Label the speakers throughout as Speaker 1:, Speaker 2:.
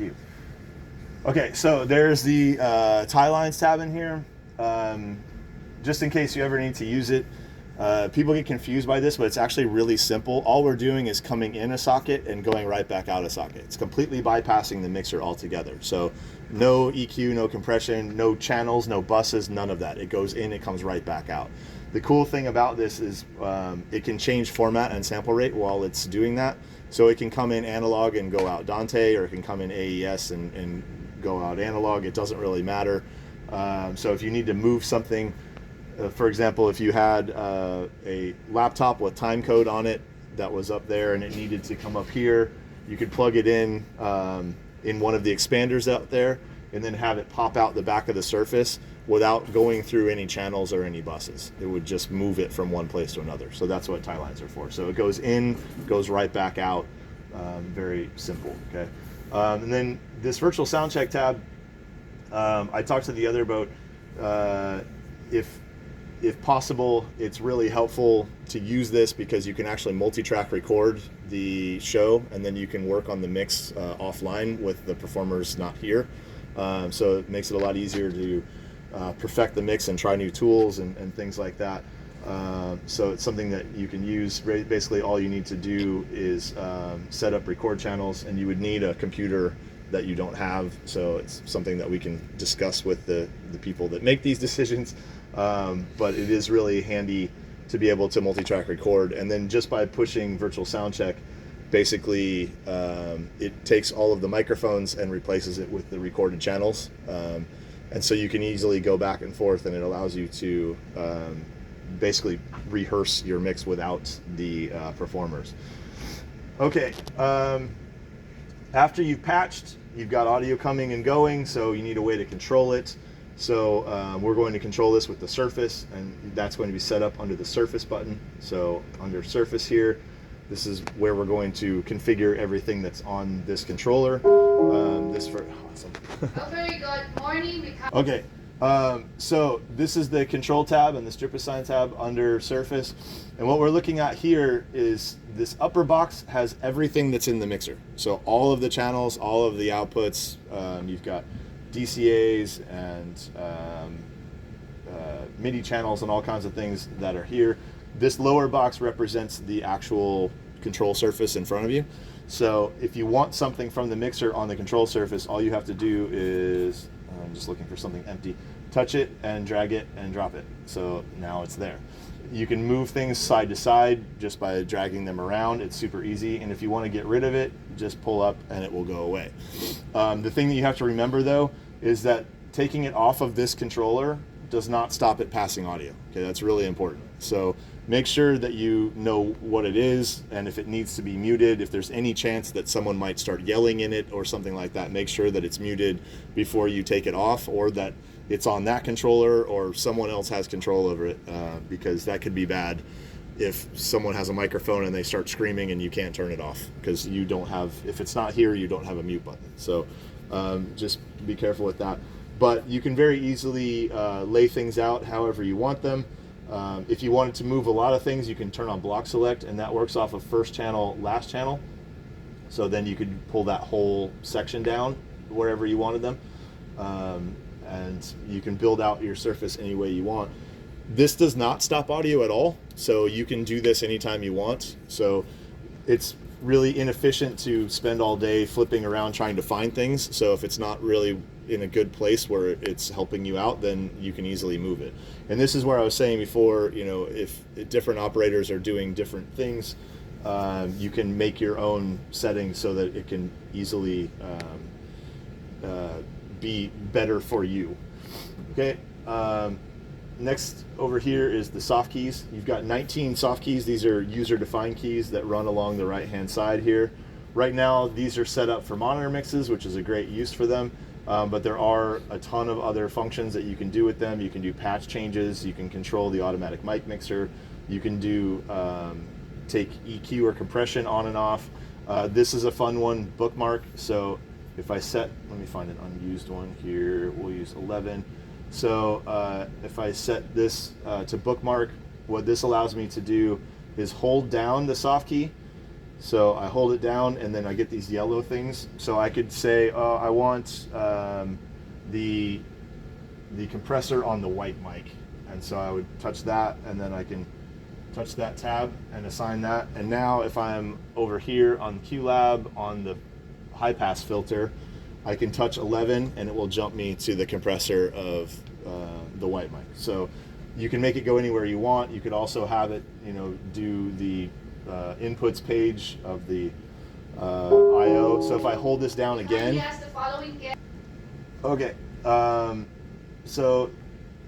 Speaker 1: you. Okay, so there's the tie lines tab in here. Just in case you ever need to use it. People get confused by this, but it's actually really simple. All we're doing is coming in a socket and going right back out a socket. It's completely bypassing the mixer altogether. So no EQ, no compression, no channels, no buses, none of that. It goes in, it comes right back out. The cool thing about this is it can change format and sample rate while it's doing that. So it can come in analog and go out Dante, or it can come in AES and go out analog. It doesn't really matter. So if you need to move something, for example, if you had a laptop with time code on it that was up there and it needed to come up here, you could plug it in one of the expanders out there and then have it pop out the back of the Surface without going through any channels or any buses. It would just move it from one place to another. So that's what tie lines are for. So it goes in, goes right back out. Very simple, okay? And then this virtual sound check tab, I talked to the other about if possible, it's really helpful to use this because you can actually multi-track record the show and then you can work on the mix offline with the performers not here. So it makes it a lot easier to perfect the mix and try new tools and things like that. So it's something that you can use. Basically all you need to do is set up record channels, and you would need a computer that you don't have. So it's something that we can discuss with the people that make these decisions. But it is really handy to be able to multi-track record, and then just by pushing virtual sound check, basically it takes all of the microphones and replaces it with the recorded channels, and so you can easily go back and forth, and it allows you to basically rehearse your mix without the performers. Okay, after you've patched, you've got audio coming and going, so you need a way to control it. So we're going to control this with the Surface, and that's going to be set up under the Surface button. So under Surface here, this is where we're going to configure everything that's on this controller. Awesome.
Speaker 2: Oh, very good morning.
Speaker 1: Okay, so this is the control tab and the strip assign tab under Surface. And what we're looking at here is this upper box has everything that's in the mixer. So all of the channels, all of the outputs, you've got DCAs and MIDI channels and all kinds of things that are here. This lower box represents the actual control surface in front of you. So if you want something from the mixer on the control surface, all you have to do is, I'm just looking for something empty, touch it and drag it and drop it. So now it's there. You can move things side to side just by dragging them around. It's super easy. And if you want to get rid of it, just pull up and it will go away. The thing that you have to remember though is that taking it off of this controller does not stop it passing audio. Okay, that's really important. So make sure that you know what it is, and if it needs to be muted, if there's any chance that someone might start yelling in it or something like that, make sure that it's muted before you take it off, or that it's on that controller or someone else has control over it, because that could be bad if someone has a microphone and they start screaming and you can't turn it off because you don't have, if it's not here, you don't have a mute button. So just be careful with that. But you can very easily lay things out however you want them. If you wanted to move a lot of things, you can turn on block select, and that works off of first channel, last channel. So then you could pull that whole section down wherever you wanted them. And you can build out your surface any way you want. This does not stop audio at all, so you can do this anytime you want. So it's really inefficient to spend all day flipping around trying to find things. So if it's not really in a good place where it's helping you out, then you can easily move it. And this is where I was saying before, you know, if different operators are doing different things, you can make your own settings so that it can easily be better for you. Okay. Next over here is the soft keys. You've got 19 soft keys. These are user-defined keys that run along the right-hand side here. Right now, these are set up for monitor mixes, which is a great use for them. But there are a ton of other functions that you can do with them. You can do patch changes. You can control the automatic mic mixer. You can do take EQ or compression on and off. This is a fun one, bookmark. So if I set, let me find an unused one here. We'll use 11. So if I set this to bookmark, what this allows me to do is hold down the soft key So I hold it down, and then I get these yellow things. So I could say, I want the compressor on the white mic, and so I would touch that, and then I can touch that tab and assign that. And now if I'm over here on QLab on the high pass filter, I can touch 11 and it will jump me to the compressor of the white mic. So you can make it go anywhere you want. You could also have it, do the inputs page of the I/O. So if I hold this down again.
Speaker 2: Yes, the following.
Speaker 1: Okay. So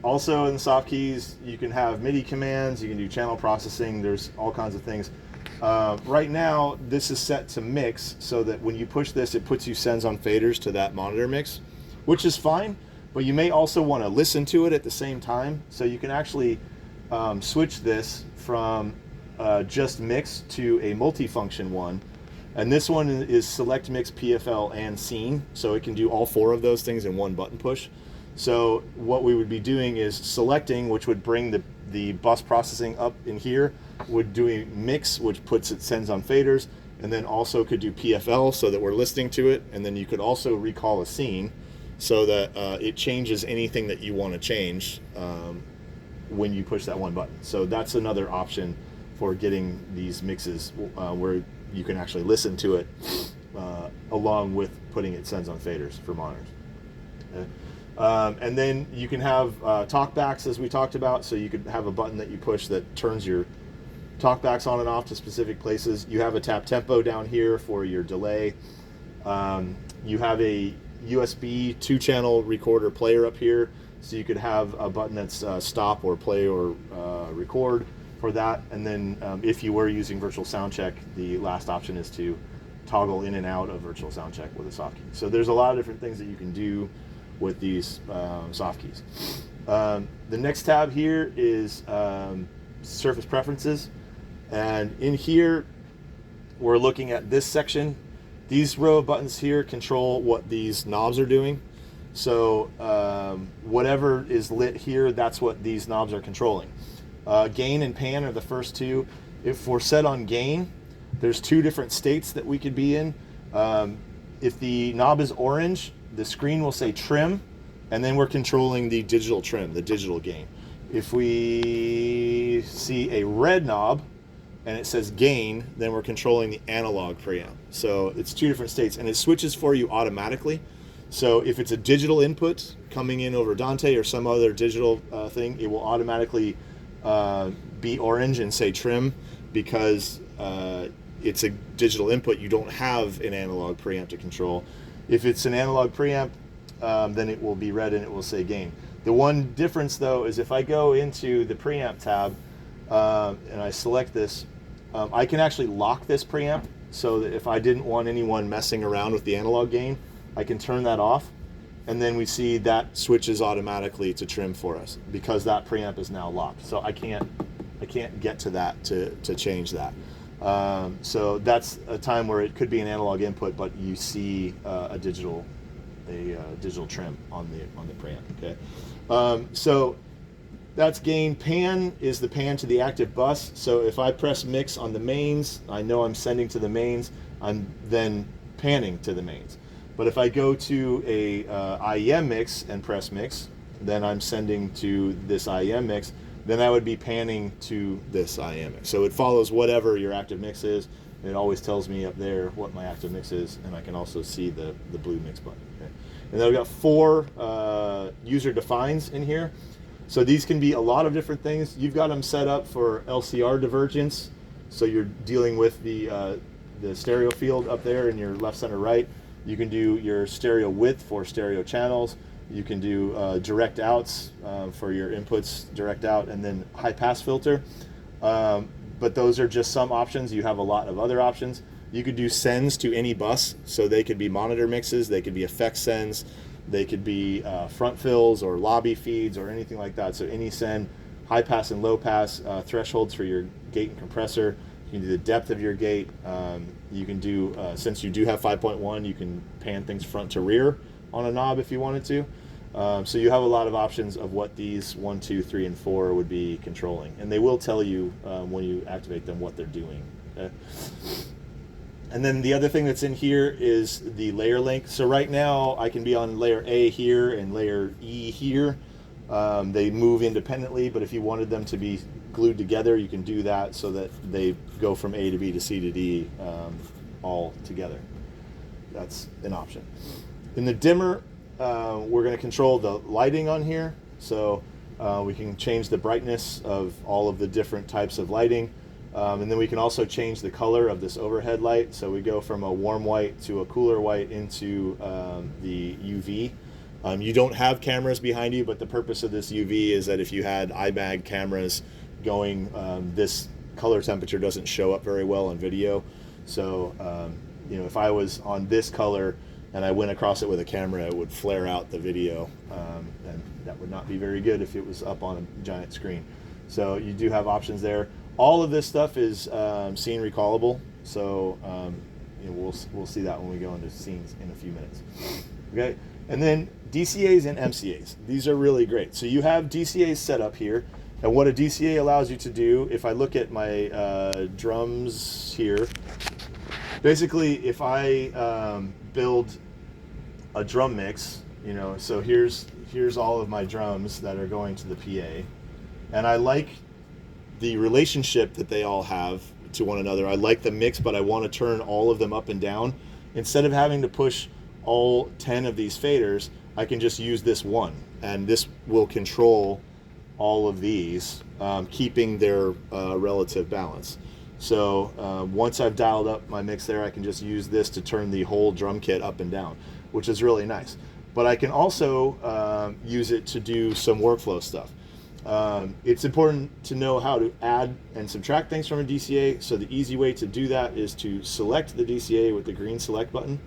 Speaker 1: also in the soft keys, you can have MIDI commands, you can do channel processing, there's all kinds of things. Right now, this is set to mix, so that when you push this, it puts you sends on faders to that monitor mix, which is fine, but you may also want to listen to it at the same time. So you can actually switch this from just mix to a multifunction one. And this one is select mix, PFL, and scene, so it can do all four of those things in one button push. So what we would be doing is selecting, which would bring the bus processing up in here, would do a mix, which puts it sends on faders, and then also could do PFL so that we're listening to it, and then you could also recall a scene so that it changes anything that you want to change when you push that one button. So that's another option for getting these mixes where you can actually listen to it along with putting it sends on faders for monitors. Okay. And then you can have talkbacks, as we talked about. So you could have a button that you push that turns your talkbacks on and off to specific places. You have a tap tempo down here for your delay. You have a USB 2-channel recorder player up here. So you could have a button that's stop or play or record for that. And then if you were using virtual sound check, the last option is to toggle in and out of virtual sound check with a soft key. So there's a lot of different things that you can do with these soft keys. The next tab here is surface preferences, and in here we're looking at this section. These row of buttons here control what these knobs are doing. So whatever is lit here, that's what these knobs are controlling. Gain and pan are the first two. If we're set on gain, there's two different states that we could be in. If the knob is orange, the screen will say trim, and then we're controlling the digital trim, the digital gain. If we see a red knob and it says gain, then we're controlling the analog preamp. So it's two different states, and it switches for you automatically. So if it's a digital input coming in over Dante or some other digital thing, it will automatically be orange and say trim, because it's a digital input. You don't have an analog preamp to control. If it's an analog preamp, then it will be red and it will say gain. The one difference though is if I go into the preamp tab and I select this, I can actually lock this preamp, so that if I didn't want anyone messing around with the analog gain, I can turn that off, and then we see that switches automatically to trim for us because that preamp is now locked. So I can't get to that to change that. So that's a time where it could be an analog input, but you see a digital trim on the preamp. Okay, so that's gain. Pan is the pan to the active bus. So if I press mix on the mains, I know I'm sending to the mains. I'm then panning to the mains. But if I go to a IEM mix and press mix, then I'm sending to this IEM mix. Then I would be panning to this IEM mix. So it follows whatever your active mix is. It always tells me up there what my active mix is, and I can also see the blue mix button. Okay. And then I've got 4 user defines in here. So these can be a lot of different things. You've got them set up for LCR divergence. So you're dealing with the stereo field up there in your left, center, right. You can do your stereo width for stereo channels. You can do direct outs for your inputs, direct out, and then high pass filter. But those are just some options. You have a lot of other options. You could do sends to any bus. So they could be monitor mixes, they could be effect sends, they could be front fills or lobby feeds or anything like that. So any send, high pass and low pass, thresholds for your gate and compressor. You can do the depth of your gate. You can do, since you do have 5.1, you can pan things front to rear on a knob if you wanted to. So you have a lot of options of what these 1, 2, 3, and 4 would be controlling. And they will tell you when you activate them what they're doing. Okay? And then the other thing that's in here is the layer link. So right now I can be on layer A here and layer E here. They move independently, but if you wanted them to be glued together, you can do that so that they go from A to B to C to D all together. That's an option. In the dimmer, we're going to control the lighting on here. So we can change the brightness of all of the different types of lighting. And then we can also change the color of this overhead light. So we go from a warm white to a cooler white into the UV. You don't have cameras behind you, but the purpose of this UV is that if you had iMag cameras going, this color temperature doesn't show up very well on video. So, if I was on this color and I went across it with a camera, it would flare out the video, and that would not be very good if it was up on a giant screen. So you do have options there. All of this stuff is scene recallable, so we'll see that when we go into scenes in a few minutes. Okay, and then DCAs and MCAs. These are really great. So you have DCAs set up here, and what a DCA allows you to do, if I look at my drums here, basically if I build a drum mix, so here's all of my drums that are going to the PA, and I like the relationship that they all have to one another. I like the mix, but I want to turn all of them up and down. Instead of having to push all 10 of these faders, I can just use this one, and this will control all of these, keeping their relative balance. So once I've dialed up my mix there, I can just use this to turn the whole drum kit up and down, which is really nice. But I can also use it to do some workflow stuff. It's important to know how to add and subtract things from a DCA. So the easy way to do that is to select the DCA with the green select button.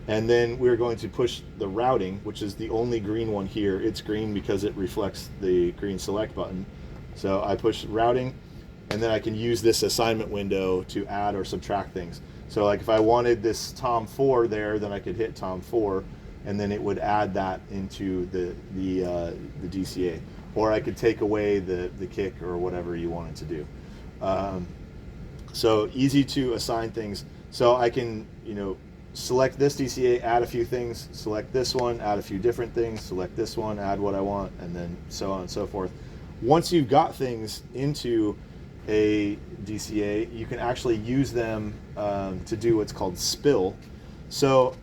Speaker 1: And then we're going to push the routing, which is the only green one here. It's green because it reflects the green select button. So I push routing, and then I can use this assignment window to add or subtract things. So like if I wanted this Tom 4 there, then I could hit Tom 4, and then it would add that into the DCA. Or I could take away the kick or whatever you wanted to do. So easy to assign things. So I can, select this DCA, add a few things, select this one, add a few different things, select this one, add what I want, and then so on and so forth. Once you've got things into a DCA, you can actually use them to do what's called spill. So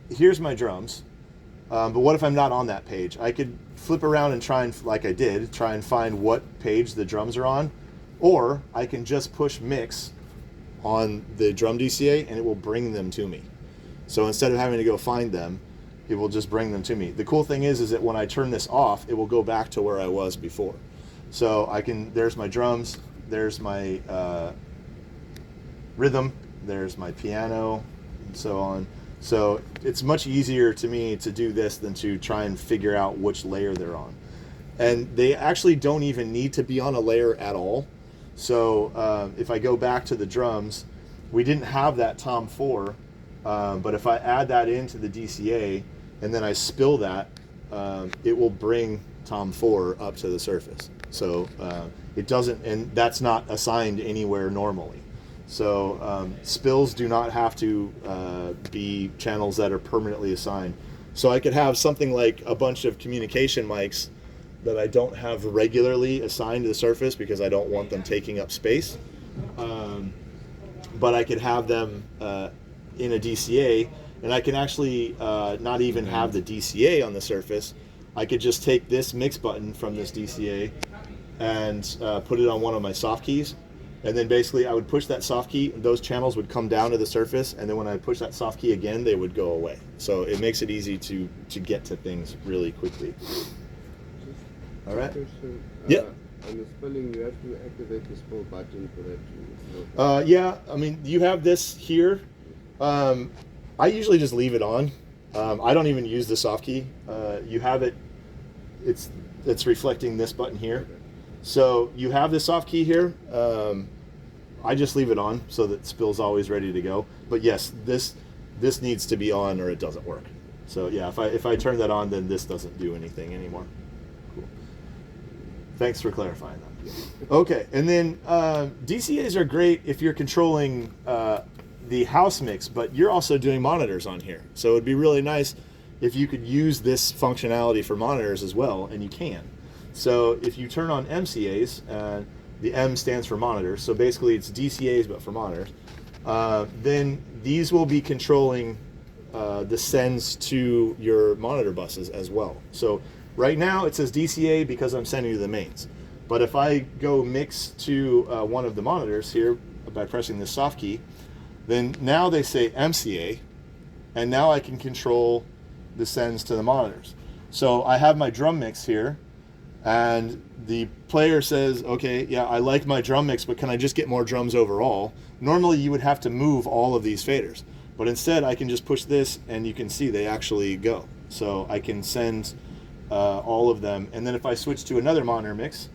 Speaker 1: here's my drums, but what if I'm not on that page? I could flip around and try and, like I did, try and find what page the drums are on, or I can just push mix on the drum DCA and it will bring them to me. So instead of having to go find them, it will just bring them to me. The cool thing is that when I turn this off, it will go back to where I was before. So there's my drums, there's my rhythm, there's my piano, and so on. So it's much easier to me to do this than to try and figure out which layer they're on. And they actually don't even need to be on a layer at all. So if I go back to the drums, we didn't have that Tom 4, but if I add that into the DCA and then I spill that, it will bring Tom 4 up to the surface. So it doesn't, and that's not assigned anywhere normally. So spills do not have to be channels that are permanently assigned. So I could have something like a bunch of communication mics that I don't have regularly assigned to the surface because I don't want them taking up space. But I could have them in a DCA, and I can actually not even have the DCA on the surface. I could just take this mix button from this DCA and put it on one of my soft keys. And then basically I would push that soft key, those channels would come down to the surface, and then when I push that soft key again, they would go away. So it makes it easy to get to things really quickly. All right? Yeah.
Speaker 3: On the spinning, you have to activate the spill button for that too.
Speaker 1: Yeah, I mean, you have this here. I usually just leave it on. I don't even use the soft key. You have it, it's reflecting this button here. So you have the soft key here. I just leave it on so that spill's always ready to go. But yes, this needs to be on or it doesn't work. So yeah, if I turn that on, then this doesn't do anything anymore. Cool. Thanks for clarifying that. Okay, and then DCAs are great if you're controlling the house mix, but you're also doing monitors on here. So it'd be really nice if you could use this functionality for monitors as well, and you can. So if you turn on MCAs, the M stands for monitors, so basically it's DCAs but for monitors, then these will be controlling the sends to your monitor buses as well. So right now it says DCA because I'm sending to the mains. But if I go mix to one of the monitors here by pressing the soft key, then now they say MCA, and now I can control the sends to the monitors. So I have my drum mix here, and the player says, okay, yeah, I like my drum mix, but can I just get more drums overall? Normally you would have to move all of these faders, but instead I can just push this, and you can see they actually go. So I can send all of them, and then if I switch to another monitor mix,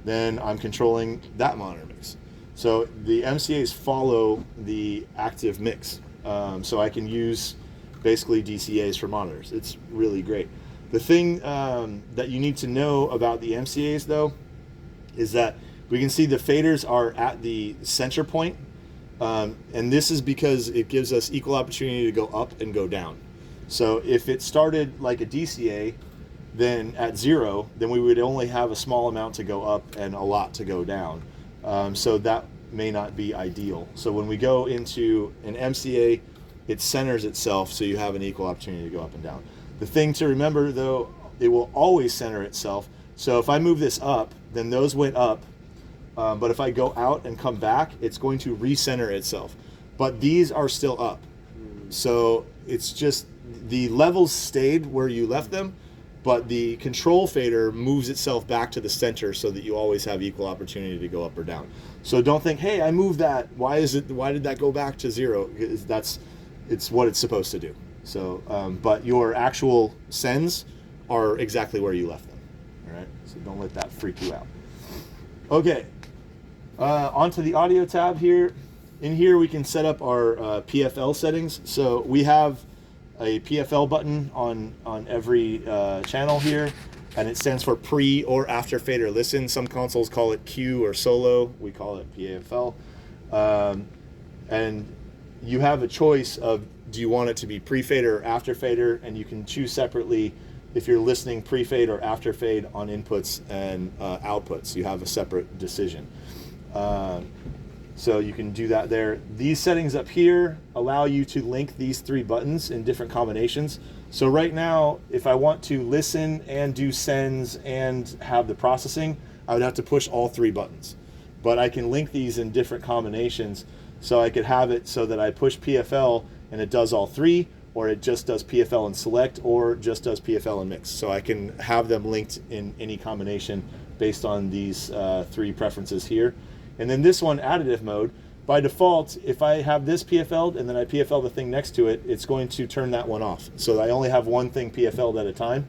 Speaker 1: then I'm controlling that monitor mix. So the MCAs follow the active mix. So I can use basically DCAs for monitors. It's really great. The thing that you need to know about the MCAs though is that we can see the faders are at the center point. And this is because it gives us equal opportunity to go up and go down. So if it started like a DCA, then at 0, then we would only have a small amount to go up and a lot to go down. So that may not be ideal. So when we go into an MCA, it centers itself so you have an equal opportunity to go up and down. The thing to remember though, it will always center itself. So if I move this up, then those went up. But if I go out and come back, it's going to recenter itself. But these are still up. So it's just the levels stayed where you left them, but the control fader moves itself back to the center so that you always have equal opportunity to go up or down. So don't think, hey, I moved that. Why did that go back to 0? It's what it's supposed to do. So, but your actual sends are exactly where you left them. All right. So don't let that freak you out. Okay. Onto the audio tab here. In here we can set up our PFL settings. So we have a PFL button on every channel here, and it stands for pre or after fader listen. Some consoles call it Q or solo. We call it PFL. And you have a choice of, do you want it to be pre-fader or after fader, and you can choose separately if you're listening pre-fade or after fade on inputs and outputs. You have a separate decision. So you can do that there. These settings up here allow you to link these 3 buttons in different combinations. So right now, if I want to listen and do sends and have the processing, I would have to push all 3 buttons. But I can link these in different combinations, so I could have it so that I push PFL and it does all 3, or it just does PFL and select, or just does PFL and mix. So I can have them linked in any combination based on these 3 preferences here. And then this one, additive mode, by default, if I have this PFL'd and then I PFL the thing next to it, it's going to turn that one off. So I only have one thing PFL'd at a time,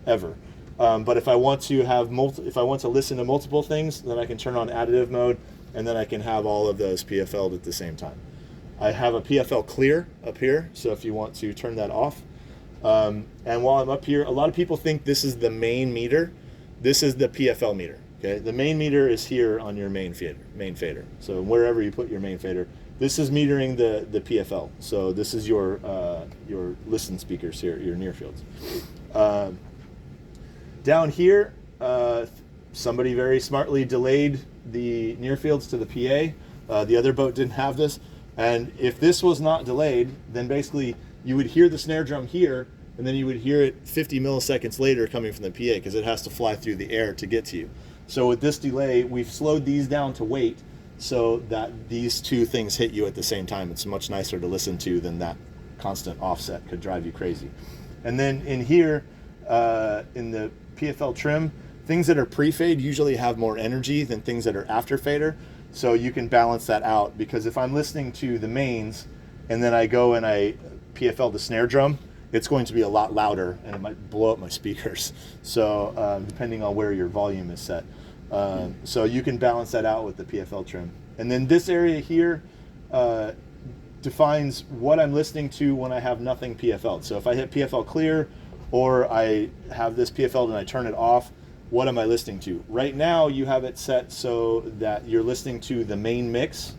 Speaker 1: ever. But if I want to have if I want to listen to multiple things, then I can turn on additive mode, and then I can have all of those PFL'd at the same time. I have a PFL clear up here, so if you want to turn that off. And while I'm up here, a lot of people think this is the main meter. This is the PFL meter. Okay, the main meter is here on your main fader. So wherever you put your main fader, this is metering the PFL. So this is your listen speakers here, your near fields. Down here, somebody very smartly delayed the near fields to the PA. The other boat didn't have this, and if this was not delayed, then basically you would hear the snare drum here, and then you would hear it 50 milliseconds later coming from the PA, because it has to fly through the air to get to you. So with this delay, we've slowed these down to wait so that these 2 things hit you at the same time. It's much nicer to listen to than that constant offset could drive you crazy. And then in here, in the PFL trim, things that are pre-fade usually have more energy than things that are after fader. So you can balance that out, because if I'm listening to the mains and then I go and I PFL the snare drum, it's going to be a lot louder and it might blow up my speakers. So depending on where your volume is set. So you can balance that out with the PFL trim. And then this area here defines what I'm listening to when I have nothing PFL'd. So if I hit PFL clear, or I have this PFL'd and I turn it off, what am I listening to? Right now you have it set so that you're listening to the main mix,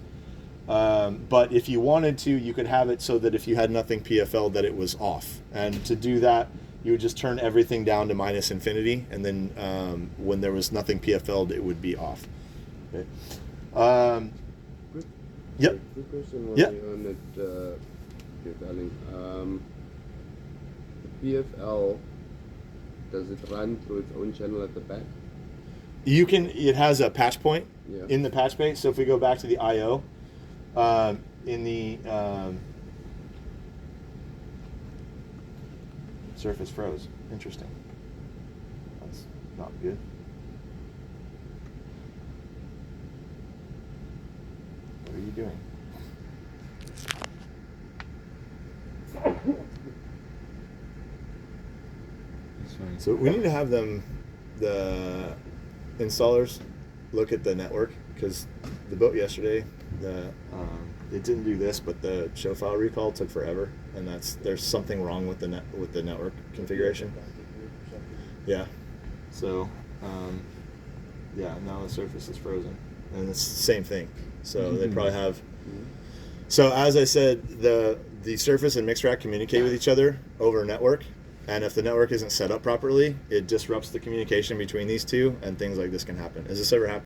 Speaker 1: But if you wanted to, you could have it so that if you had nothing PFL, that it was off. And to do that, you would just turn everything down to minus infinity, and then when there was nothing PFL'd, it would be off. Okay.
Speaker 3: Quick,
Speaker 1: Yep.
Speaker 3: quick question on,
Speaker 1: Yep.
Speaker 3: on it, darling. The PFL, does it run through its own channel at the back?
Speaker 1: You can. It has a patch point
Speaker 3: Yeah.
Speaker 1: in the patch bay. So if we go back to the I/O, in the surface froze. Interesting. That's not good. What are you doing? So we need to have the installers, look at the network, because the boat yesterday, it didn't do this, but the show file recall took forever, and there's something wrong with the network configuration. Yeah. So yeah, now the surface is frozen, and it's the same thing. So they probably have. So as I said, the surface and mix rack communicate with each other over network, and if the network isn't set up properly, it disrupts the communication between these two, and things like this can happen. Has this ever happened?